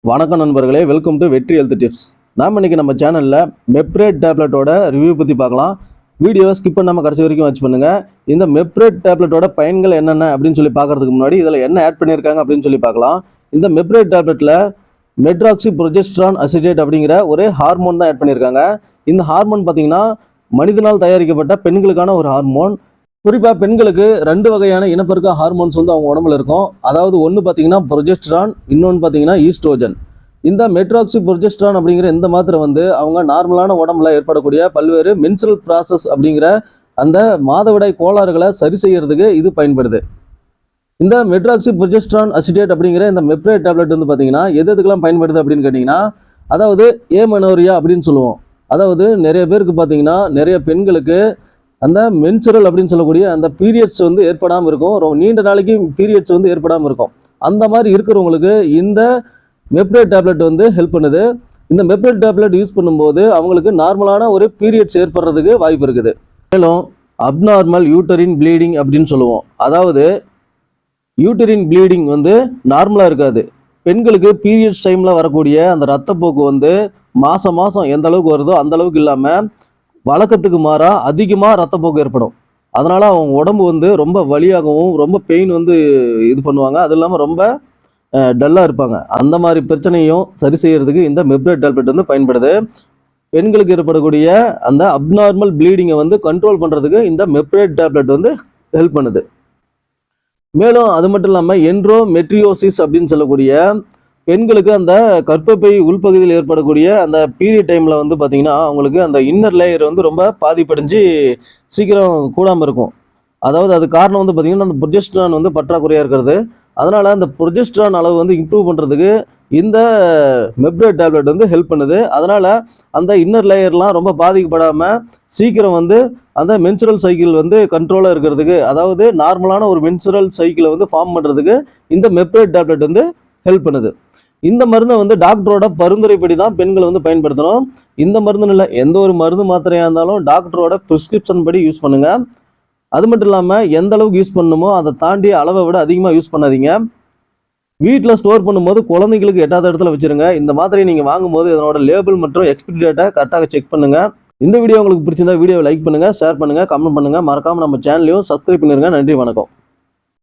வணக்கம் நண்பர்களே, welcome to வெற்றி ஹெல்த் டிப்ஸ். நாம் இன்னைக்கு நம்ம சேனலில் மெப்ரேட் டேப்லெட்டோட ரிவ்யூ பற்றி பார்க்கலாம். வீடியோ ஸ்கிப் பண்ணாமல் கடைசி வரைக்கும் வாட்ச் பண்ணுங்கள். இந்த மெப்ரேட் டேப்லெட்டோட பயன்கள் என்னென்ன அப்படின்னு சொல்லி பார்க்கறதுக்கு முன்னாடி இதில் என்ன ஆட் பண்ணியிருக்காங்க அப்படின்னு சொல்லி பார்க்கலாம். இந்த மெப்ரேட் டேப்லெட்டில் மெட்ராக்சி புரோஜெஸ்டரான் அசிட்டேட் அப்படிங்கிற ஒரு ஹார்மோன் தான் ஆட் பண்ணியிருக்காங்க. இந்த ஹார்மோன் பார்த்தீங்கன்னா மனிதனால் தயாரிக்கப்பட்ட பெண்களுக்கான ஒரு ஹார்மோன். குறிப்பாக பெண்களுக்கு 2 வகையான இனப்பெருக்க ஹார்மோன்ஸ் வந்து அவங்க உடம்புல இருக்கும். அதாவது ஒன்று பார்த்தீங்கன்னா புரோஜெஸ்டரான், இன்னொன்று பார்த்தீங்கன்னா ஈஸ்ட்ரோஜன். இந்த மெட்ராக்சி புரோஜெஸ்டரான் அப்படிங்கிற இந்த மாத்திரை வந்து அவங்க நார்மலான உடம்புல ஏற்படக்கூடிய பல்வேறு மென்சுரல் ப்ராசஸ் அப்படிங்கிற அந்த மாதவிடாய் கோளாறுகளை சரி செய்யறதுக்கு இது பயன்படுது. இந்த மெட்ராக்சி புரோஜெஸ்டரான் அசிட்டேட் அப்படிங்கிற இந்த மெப்ரேட் டேப்லெட் வந்து பார்த்தீங்கன்னா எதுக்கெல்லாம் பயன்படுது அப்படின்னு கேட்டிங்கன்னா, அதாவது ஏமெனோரியா அப்படின்னு சொல்லுவோம். அதாவது நிறைய பேருக்கு பார்த்தீங்கன்னா நிறைய பெண்களுக்கு அந்த மென்சுரல் அப்படின்னு சொல்லக்கூடிய அந்த பீரியட்ஸ் வந்து ஏற்படாமல் இருக்கும். ரொம்ப நீண்ட நாளைக்கு பீரியட்ஸ் வந்து ஏற்படாமல் இருக்கும். அந்த மாதிரி இருக்கிறவங்களுக்கு இந்த மெப்ரேட் டேப்லெட் வந்து ஹெல்ப் பண்ணுது. இந்த மெப்ரேட் டேப்லெட் யூஸ் பண்ணும்போது அவங்களுக்கு நார்மலான ஒரு பீரியட்ஸ் ஏற்படுறதுக்கு வாய்ப்பு இருக்குது. மேலும் அப்நார்மல் யூட்டரின் ப்ளீடிங் அப்படின்னு சொல்லுவோம். அதாவது யூட்டரின் ப்ளீடிங் வந்து நார்மலாக இருக்காது. பெண்களுக்கு பீரியட்ஸ் டைமில் வரக்கூடிய அந்த ரத்தப்போக்கு வந்து மாதம் எந்த அளவுக்கு வருதோ அந்த அளவுக்கு இல்லாமல் வழக்கத்துக்கு மாறா அதிகமாக ரத்தப்போக்கு ஏற்படும். அதனால் அவங்க உடம்பு வந்து ரொம்ப வலியாகவும் ரொம்ப பெயின் வந்து இது பண்ணுவாங்க. அது இல்லாமல் ரொம்ப டல்லாக இருப்பாங்க. அந்த மாதிரி பிரச்சனையும் சரி செய்யறதுக்கு இந்த மெப்ரேட் டேப்லெட் வந்து பயன்படுது. பெண்களுக்கு ஏற்படக்கூடிய அந்த அப்நார்மல் ப்ளீடிங்கை வந்து கண்ட்ரோல் பண்ணுறதுக்கு இந்த மெப்ரேட் டேப்லெட் வந்து ஹெல்ப் பண்ணுது. மேலும் அது மட்டும் இல்லாமல் என்ட்ரோமெட்ரியோசிஸ் அப்படின்னு சொல்லக்கூடிய பெண்களுக்கு அந்த கர்ப்பப்பை உள்பகுதியில் ஏற்படக்கூடிய அந்த பீரியட் டைமில் வந்து பார்த்திங்கன்னா அவங்களுக்கு அந்த இன்னர் லேயர் வந்து ரொம்ப பாதிப்படைஞ்சு சீக்கிரம் கூடாமல் இருக்கும். அதாவது அது காரணம் வந்து பார்த்திங்கன்னா அந்த புரோஜெஸ்டரான் வந்து பற்றாக்குறையாக இருக்கிறது. அதனால் அந்த புரோஜெஸ்டரான் அளவு வந்து இம்ப்ரூவ் பண்ணுறதுக்கு இந்த மெப்ரேட் டேப்லெட் வந்து ஹெல்ப் பண்ணுது. அதனால் அந்த இன்னர் லேயர்லாம் ரொம்ப பாதிக்கப்படாமல் சீக்கிரம் வந்து அந்த மென்சுரல் சைக்கிள் வந்து கண்ட்ரோலாக இருக்கிறதுக்கு, அதாவது நார்மலான ஒரு மென்சுரல் சைக்கிளை வந்து ஃபார்ம் பண்ணுறதுக்கு இந்த மெப்ரேட் டேப்லெட் வந்து ஹெல்ப் பண்ணுது. இந்த மருந்தை வந்து டாக்டரோட பரிந்துரைப்படி தான் பெண்கள் வந்து பயன்படுத்தணும். இந்த மருந்து இல்லை, எந்த ஒரு மருந்து மாத்திரையாக இருந்தாலும் டாக்டரோட ப்ரிஸ்கிரிப்ஷன் படி யூஸ் பண்ணுங்கள். அது மட்டும் இல்லாமல் எந்த அளவுக்கு யூஸ் பண்ணணுமோ அதை தாண்டி அளவை விட அதிகமாக யூஸ் பண்ணாதீங்க. வீட்டில் ஸ்டோர் பண்ணும்போது குழந்தைங்களுக்கு எட்டாத இடத்துல வச்சுருங்க. இந்த மாத்திரையை நீங்கள் வாங்கும்போது இதனோட லேபிள் மற்றும் எக்ஸ்பிரி டேட்டை கரெக்டாக செக் பண்ணுங்கள். இந்த வீடியோ உங்களுக்கு பிடிச்சிருந்தா வீடியோவை லைக் பண்ணுங்கள், ஷேர் பண்ணுங்கள், கமெண்ட் பண்ணுங்கள். மறக்காமல் நம்ம சேனலையும் சப்ஸ்கிரைப் பண்ணிடுங்க. நன்றி, வணக்கம்.